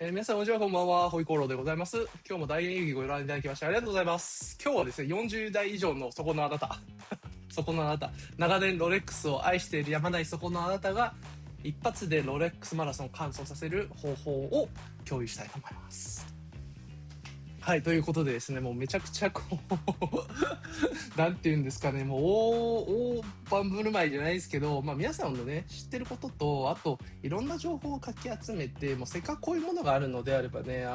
皆さん、こんにちは、こんばんは。ホイコーローでございます。今日も大演技ご覧いただきましてありがとうございます。今日はですね、40代以上のそこのあなた、そこのあなた、長年ロレックスを愛しているやまないそこのあなたが、一発でロレックスマラソンを完走させる方法を共有したいと思います。はい、ということでですね、もうめちゃくちゃなんて言うんですかね、もう大盤振る舞いじゃないですけど、皆さんのね、知ってることと、あと、いろんな情報をかき集めて、もうせっかくこういうものがあるのであればね、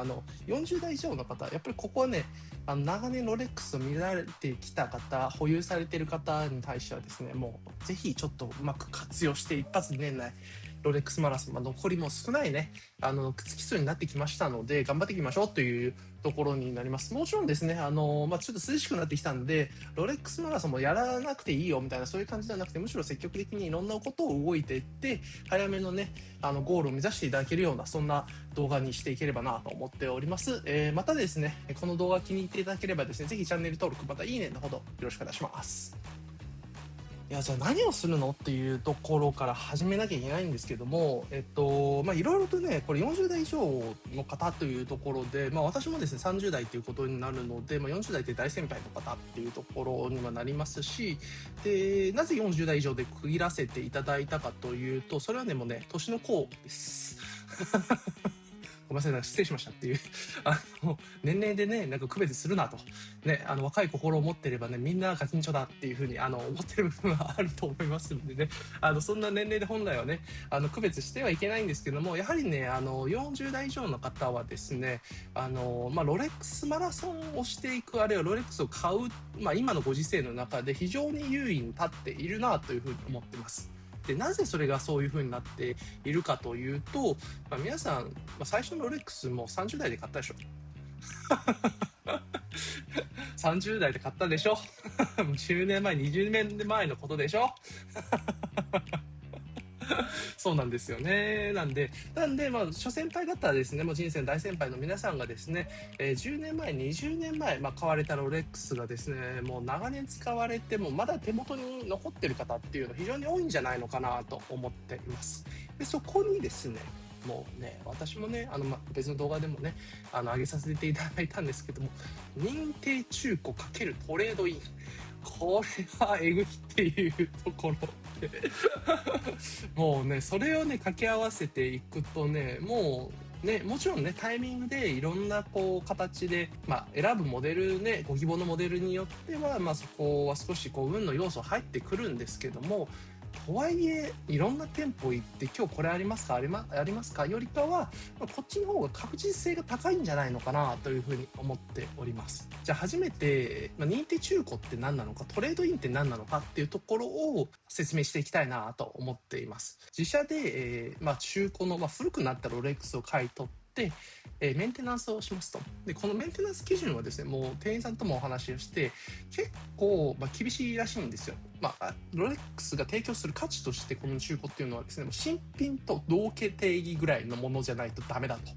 40代以上の方、やっぱりここはね、長年ロレックスを見られてきた方、保有されている方に対してはですね、もうぜひちょっとうまく活用して一発年内、ロレックスマラソン、残りも少ないね、基礎になってきましたので、頑張っていきましょうというところになります。もちろんですね、ちょっと涼しくなってきたんで、ロレックスマラソンもやらなくていいよみたいなそういう感じじゃなくて、むしろ積極的にいろんなことを動いていって、早めのね、ゴールを目指していただけるような、そんな動画にしていければなと思っております。またですね、この動画気に入っていただければですね、ぜひチャンネル登録、またいいねのほどよろしくお願いします。いや、じゃあ何をするのっていうところから始めなきゃいけないんですけども、いろいろとね、これ40代以上の方というところで、私もですね、30代ということになるので、40代って大先輩の方っていうところにはなりますし、で、なぜ40代以上で区切らせていただいたかというと、それはね、もうね、年の功です。ごめんなさい、失礼しましたっていう年齢でね、なんか区別するなと。ね、若い心を持ってればね、みんなが緊張だっていうふうに、思ってる部分はあると思いますのでね、そんな年齢で本来はね、区別してはいけないんですけども、やはりね、40代以上の方はですね、ロレックスマラソンをしていく、あるいはロレックスを買う、今のご時世の中で非常に優位に立っているなというふうに思ってます。で、なぜそれがそういう風になっているかというと、皆さん、最初のロレックスも30代で買ったでしょ。30代で買ったでしょ。10年前、20年前のことでしょ。そうなんですよね。なんで、諸先輩方はですね、もう人生の大先輩の皆さんがですね、10年前、20年前、買われたロレックスがですね、もう長年使われても、まだ手元に残ってる方っていうの非常に多いんじゃないのかなと思っています。で、そこにですね、もうね、私もね、別の動画でもね、上げさせていただいたんですけども、認定中古×トレードイン。これはえぐいっていうところでもうね、それをね、掛け合わせていくとね、もうね、もちろんね、タイミングでいろんなこう形で、選ぶモデルね、ご希望のモデルによっては、そこは少しこう運の要素入ってくるんですけども、とはいえ、いろんな店舗行って、今日これありますか、ありますかよりかは、こっちの方が確実性が高いんじゃないのかなというふうに思っております。じゃあ初めて、認定中古って何なのか、トレードインって何なのかっていうところを説明していきたいなと思っています。自社で、中古の、古くなったロレックスを買い取って、メンテナンスをしますと。で、このメンテナンス基準はですね、もう店員さんともお話をして、結構、厳しいらしいんですよ。ロレックスが提供する価値として、この中古っていうのはですね、新品と同型定義ぐらいのものじゃないとダメだと。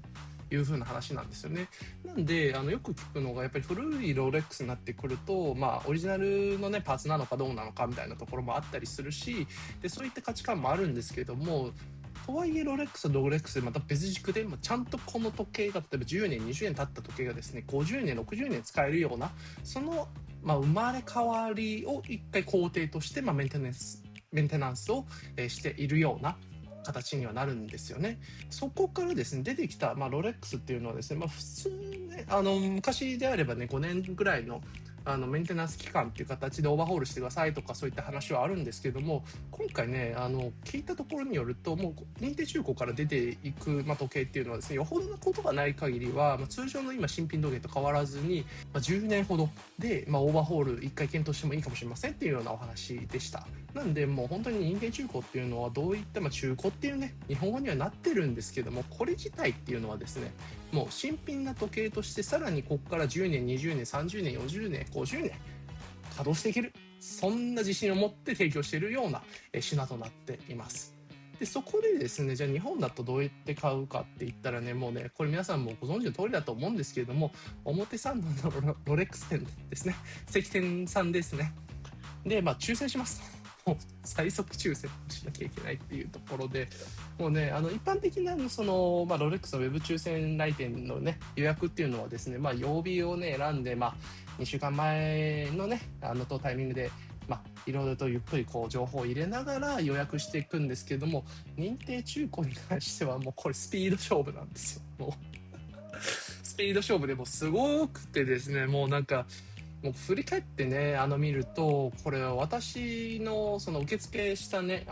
いう風な話なんですよね。なんで、よく聞くのが、やっぱり古いロレックスになってくると、オリジナルのね、パーツなのかどうなのかみたいなところもあったりするし、で、そういった価値観もあるんですけども、とはいえロレックスとロレックスでまた別軸で、ちゃんとこの時計が例えば10年、20年経った時計がですね、50年、60年使えるような、その、生まれ変わりを一回工程として、メンテナンスを、しているような形にはなるんですよね。そこからですね、出てきた、ロレックスっていうのはですね、普通ね、昔であればね、5年ぐらいのメンテナンス期間っていう形でオーバーホールしてくださいとかそういった話はあるんですけども、今回ね、聞いたところによると、もう認定中古から出ていく、時計っていうのはですね、よほどなことがない限りは、通常の今新品時計と変わらずに、10年ほどで、オーバーホール1回検討してもいいかもしれませんっていうようなお話でした。なんで、もう本当に認定中古っていうのはどういった、中古っていうね、日本語にはなってるんですけども、これ自体っていうのはですね、もう新品な時計としてさらにここから10年、20年、30年、40年、50年稼働していける。そんな自信を持って提供しているような品となっています。で、そこでですね、じゃあ日本だとどうやって買うかって言ったらね、もうね、これ皆さんもご存知の通りだと思うんですけれども、表参道のロレックス店ですね、関店さんですね。で、抽選します。もう最速抽選をしなきゃいけないっていうところで、もうね、一般的なその、ロレックスのウェブ抽選来店のね、予約っていうのはですね、曜日をね、選んで、2週間前のね、タイミングで、いろいろとゆっくりこう情報を入れながら予約していくんですけども、認定中古に関してはもうこれスピード勝負なんですよ。もうスピード勝負でもすごくてですね、もうなんか、もう振り返ってね、見ると、これは私のその受付したね、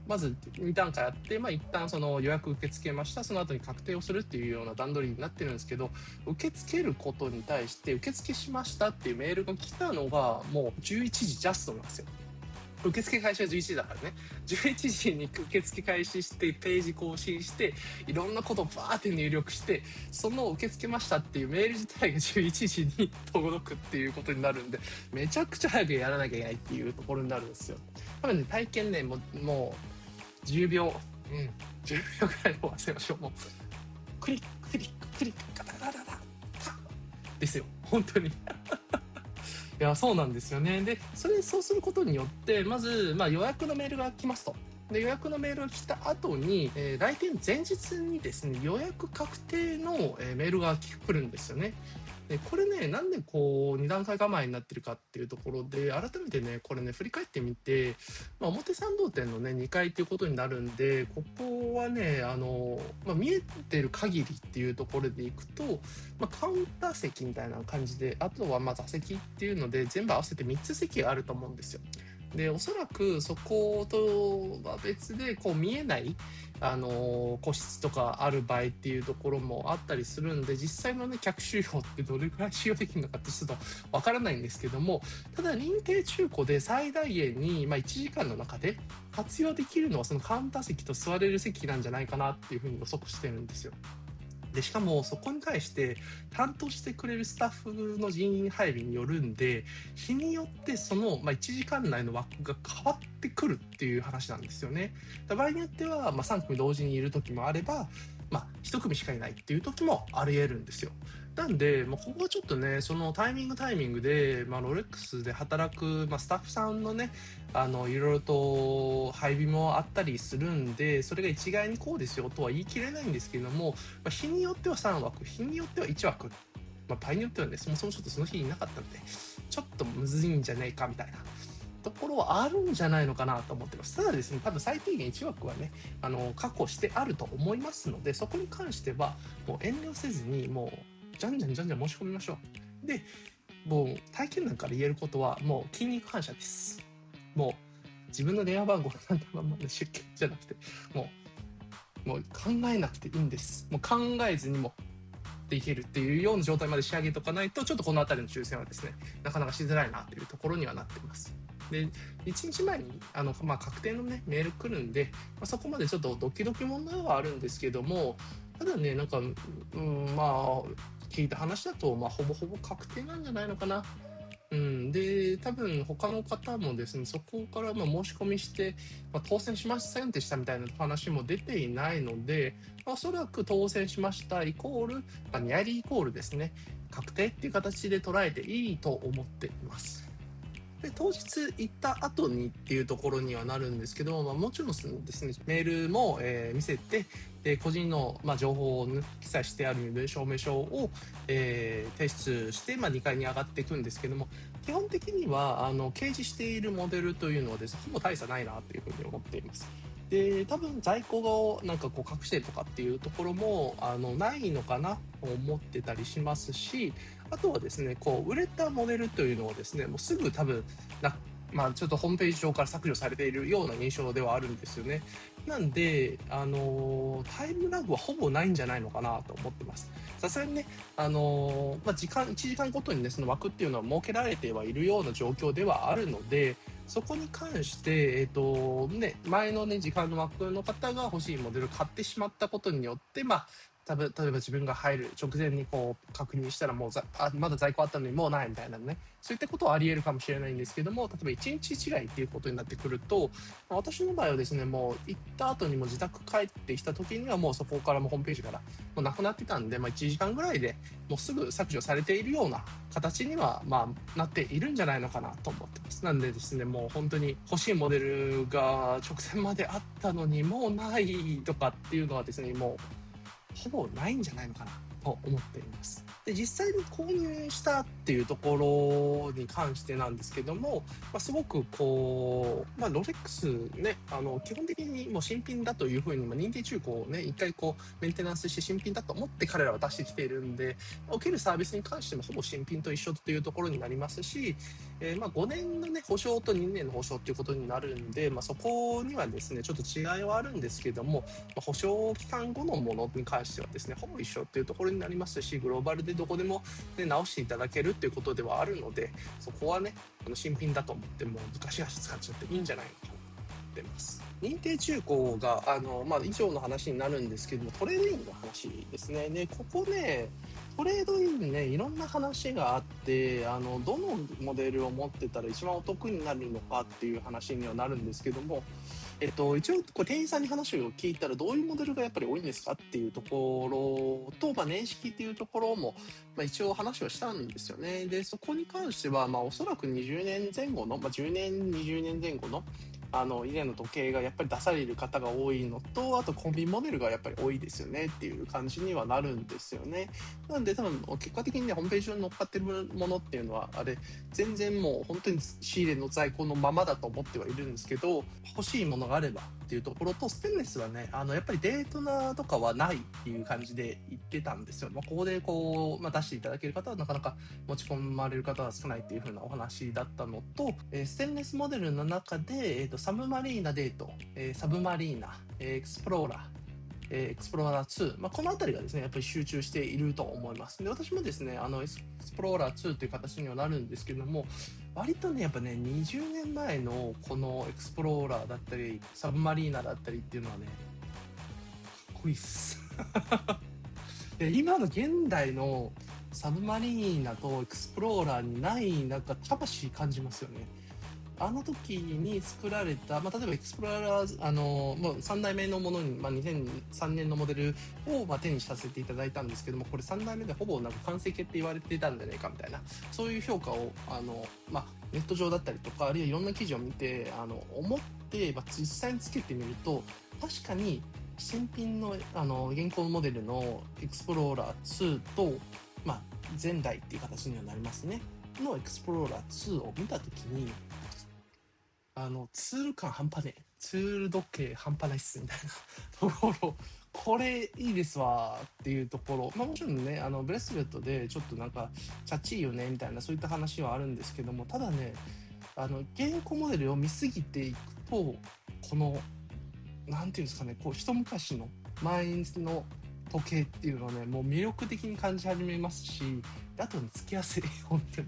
まず2段階あって、一旦その予約受け付けました、その後に確定をするっていうような段取りになってるんですけど、受け付けることに対して、受付しましたっていうメールが来たのが、もう11時ジャストなんですよ。受付開始は11時だからね、11時に受付開始してページ更新していろんなことをバーって入力して、その受け付けましたっていうメール自体が11時に届くっていうことになるんで、めちゃくちゃ早くやらなきゃいけないっていうところになるんですよ。多分ね、体験ね、もう10秒、10秒ぐらいで終わらせましょう。もうクリッククリッククリックガタガタガタですよ、本当に。いや、そうなんですよね。で、そうすることによって、まず、予約のメールが来ますと。で、予約のメールが来た後に、来店前日にですね、予約確定の、メールが来るんですよね。で、これね、なんでこう、2段階構えになってるかっていうところで、改めてね、これね、振り返ってみて、表参道店のね、2階っていうことになるんで、ここはね、見えてる限りっていうところでいくと、カウンター席みたいな感じで、あとは座席っていうので、全部合わせて3つ席があると思うんですよ。で、おそらくそことは別で、こう見えない、個室とかある場合っていうところもあったりするんで、実際のね、客収容ってどれくらい使用できるのかってちょっとわからないんですけども、ただ認定中古で最大限に、1時間の中で活用できるのはそのカウンター席と座れる席なんじゃないかなっていうふうに予測してるんですよ。で、しかもそこに対して担当してくれるスタッフの人員配備によるんで、日によってその、1時間内の枠が変わってくるっていう話なんですよね。場合によっては、3組同時にいる時もあれば、1組しかいないっていう時もあり得るんですよ。なんで、ここはちょっとね、そのタイミングで、ロレックスで働く、スタッフさんのね、いろいろと配備もあったりするんで、それが一概にこうですよとは言い切れないんですけども、日によっては3枠、日によっては1枠、場合によってはね、そもそもちょっとその日いなかったんで、ちょっとむずいんじゃねえかみたいなところはあるんじゃないのかなと思ってます。ただですね、多分最低限1枠はね、確保してあると思いますので、そこに関しては、もう遠慮せずに、もう、じゃんじゃん申し込みましょう。で、もう体験談から言えることは、もう筋肉反射です。もう、自分の電話番号なんだままで出勤じゃなくて、もう考えなくていいんです。もう考えずにもできるっていうような状態まで仕上げとかないと、ちょっとこの辺りの抽選はですね、なかなかしづらいなというところにはなっています。で、1日前に確定のね、メール来るんで、そこまでちょっとドキドキ問題はあるんですけども、ただね、聞いた話だと、ほぼほぼ確定なんじゃないのかな。で、多分他の方もですね、そこから申し込みして、当選しませんでしたみたいな話も出ていないので、おそらく当選しましたイコール、ニアリーイコールですね、確定っていう形で捉えていいと思っています。で、当日行った後にっていうところにはなるんですけど、もちろんですね、メールも、見せて、で、個人の、情報を、記載してある身分証明書を、提出して、2階に上がっていくんですけども、基本的には、掲示しているモデルというのはですね、ほぼ大差ないなというふうに思っています。で、多分在庫を隠してとかっていうところも、ないのかなと思ってたりしますし、あとはですね、売れたモデルというのはですね、もうすぐ多分ちょっとホームページ上から削除されているような印象ではあるんですよね。なんで、タイムラグはほぼないんじゃないのかなと思ってます。さすがにね、1時間ごとにね、その枠っていうのは設けられてはいるような状況ではあるので、そこに関して、前のね、時間の枠の方が欲しいモデルを買ってしまったことによって、例えば自分が入る直前にこう確認したらもうまだ在庫あったのにもうないみたいなね、そういったことはあり得るかもしれないんですけども、例えば1日違いっていうことになってくると、私の場合はですね、もう行った後にも自宅帰ってきた時にはもうそこからもホームページからもうなくなってたんで、1時間ぐらいでもうすぐ削除されているような形にはなっているんじゃないのかなと思ってます。なんでですね、もう本当に欲しいモデルが直前まであったのにもうないとかっていうのはですね、もうほぼないんじゃないのかなと思っています。で、実際に購入したっていうところに関してなんですけども、すごくこう、ロレックスね、基本的にもう新品だというふうに、認定中古をね、一回こうメンテナンスして新品だと思って彼らは出してきているんで、受けるサービスに関してもほぼ新品と一緒というところになりますし、5年のね、保証と2年の保証っていうことになるんで、そこにはですね、ちょっと違いはあるんですけども、保証期間後のものに関してはですね、ほぼ一緒っていうところになりますし、グローバルでどこでも、ね、直していただけるっていうことではあるので、そこはね、新品だと思ってもガシガシ使っちゃっていいんじゃないのかなと思ってます。認定中古が以上の話になるんですけども、トレードインの話ですね。で、ここね、トレードインね、いろんな話があって、どのモデルを持ってたら一番お得になるのかっていう話にはなるんですけども、一応これ店員さんに話を聞いたらどういうモデルがやっぱり多いんですかっていうところと、年式っていうところも、一応話をしたんですよね。で、そこに関しては、おそらく20年前後の、10年、20年前後の以前の時計がやっぱり出される方が多いのと、あとコンビニモデルがやっぱり多いですよねっていう感じにはなるんですよね。なんで多分結果的にね、ホームページ上に載っかってるものっていうのは、あれ全然もう本当に仕入れの在庫のままだと思ってはいるんですけど、欲しいものがあればっていうところと、ステンレスはね、やっぱりデートナとかはないっていう感じで言ってたんですよ。ここでこう、出していただける方はなかなか持ち込まれる方は少ないっていう風なお話だったのと、ステンレスモデルの中で、サブマリーナデート、サブマリーナ、エクスプローラー、エクスプローラー2、この辺りがですね、やっぱり集中していると思います。で、私もですね、エクスプローラー2という形にはなるんですけども、割とね、やっぱね、20年前のこのエクスプローラーだったり、サブマリーナだったりっていうのはね、かっこいいっす。で、今の現代のサブマリーナとエクスプローラーにないなんか魂感じますよね。あの時に作られた、例えばエクスプローラー、もう3代目のものに、2003年のモデルを、手にさせていただいたんですけども、これ3代目でほぼなんか完成形って言われてたんじゃないかみたいな、そういう評価を、ネット上だったりとか、あるいはいろんな記事を見て、思って、実際につけてみると、確かに新品の、現行モデルのエクスプローラー2と、前代っていう形にはなりますね。のエクスプローラー2を見たときに、ツール感半端ねえ。ツール時計半端ないっすみたいなところ、これいいですわっていうところ、もちろんね、ブレスレットでちょっとなんか、チャッチいよねみたいなそういった話はあるんですけども、ただね、現行モデルを見すぎていくと、この、なんていうんですかね、こう、一昔の前の時計っていうのはね、もう魅力的に感じ始めますし、あとにつきやすい、本当に。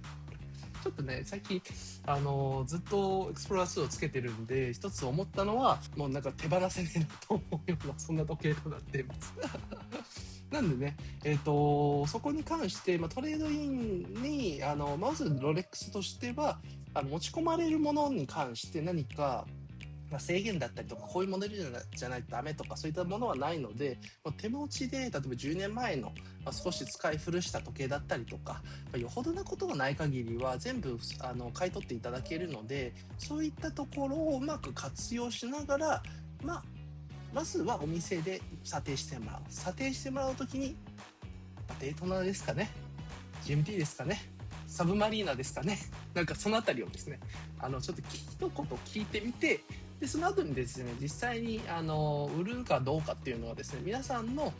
ちょっとね、最近、ずっとエクスプローラー2をつけてるんで、一つ思ったのは、もうなんか手放せねえなと思うような、そんな時計となっています。なんでね、そこに関して、トレードインに、まずロレックスとしては、持ち込まれるものに関して何か、制限だったりとか、こういうモデルじゃないとダメとか、そういったものはないので、手持ちで、例えば10年前の、少し使い古した時計だったりとか、よほどなことがない限りは全部買い取っていただけるので、そういったところをうまく活用しながら、まずはお店で査定してもらう。査定してもらうときに、デートナーですかね、GMT ですかね、サブマリーナですかね、なんかそのあたりをですね、ちょっと一言聞いてみて、でその後にですね、実際に売るかどうかっていうのはですね、皆さんの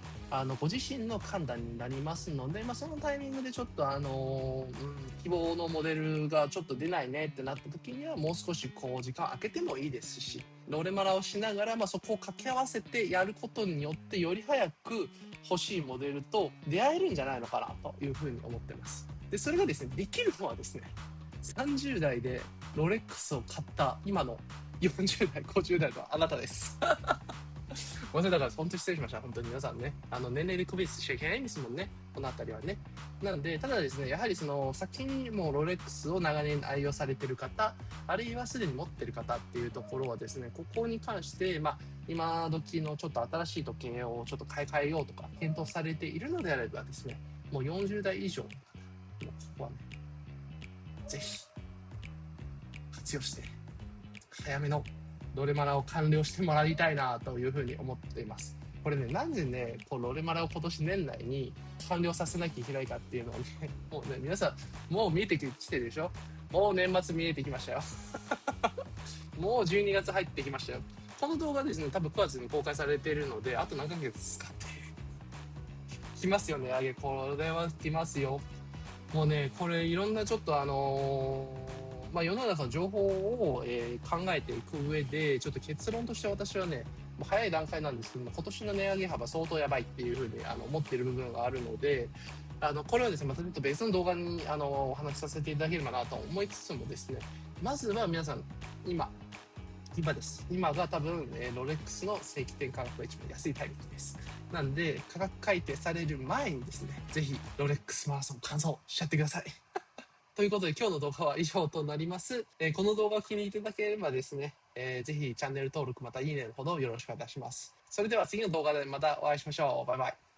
ご自身の判断になりますので、そのタイミングでちょっと希望のモデルがちょっと出ないねってなった時には、もう少しこう時間空けてもいいですし、ロレマラをしながら、そこを掛け合わせてやることによってより早く欲しいモデルと出会えるんじゃないのかなというふうに思ってます。でそれがですね、できるのはですね、30代でロレックスを買った今の40代50代のあなたですごめんなさい、だから本当に失礼しました。本当に皆さんね、年齢で区別しちゃいけないんですもんね。このあたりはね。なんで、ただですね、やはりその、先にもうロレックスを長年愛用されてる方、あるいはすでに持ってる方っていうところはですね、ここに関して、今時のちょっと新しい時計をちょっと買い替えようとか、検討されているのであればですね、もう40代以上の方、もうここはね、ぜひ、活用して、早めのロレマラを完了してもらいたいなというふうに思っています。これね、なんでね、こうロレマラを今年年内に完了させなきゃいけないかっていうのをね、もうね、皆さん、もう見えてきてるでしょ。もう年末見えてきましたよ。もう12月入ってきましたよ。この動画ですね、多分9月に公開されているので、あと何ヶ月ですかって来ますよね、値上げ。これは来ますよ。もうね、これいろんなちょっと世の中の情報を、考えていく上で、ちょっと結論として私はね、もう早い段階なんですけども、今年の値上げ幅相当やばいっていうふうに思っている部分があるので、これはですね、またちょっと別の動画にお話しさせていただければなと思いつつもですね、まずは皆さん、今です。今が多分、ロレックスの正規店価格が一番安いタイミングです。なんで、価格改定される前にですね、ぜひロレックスマラソン完走しちゃってください。ということで今日の動画は以上となります。この動画を気に入っていただければですね、ぜひチャンネル登録またいいねのほどよろしくお願いします。それでは次の動画でまたお会いしましょう。バイバイ。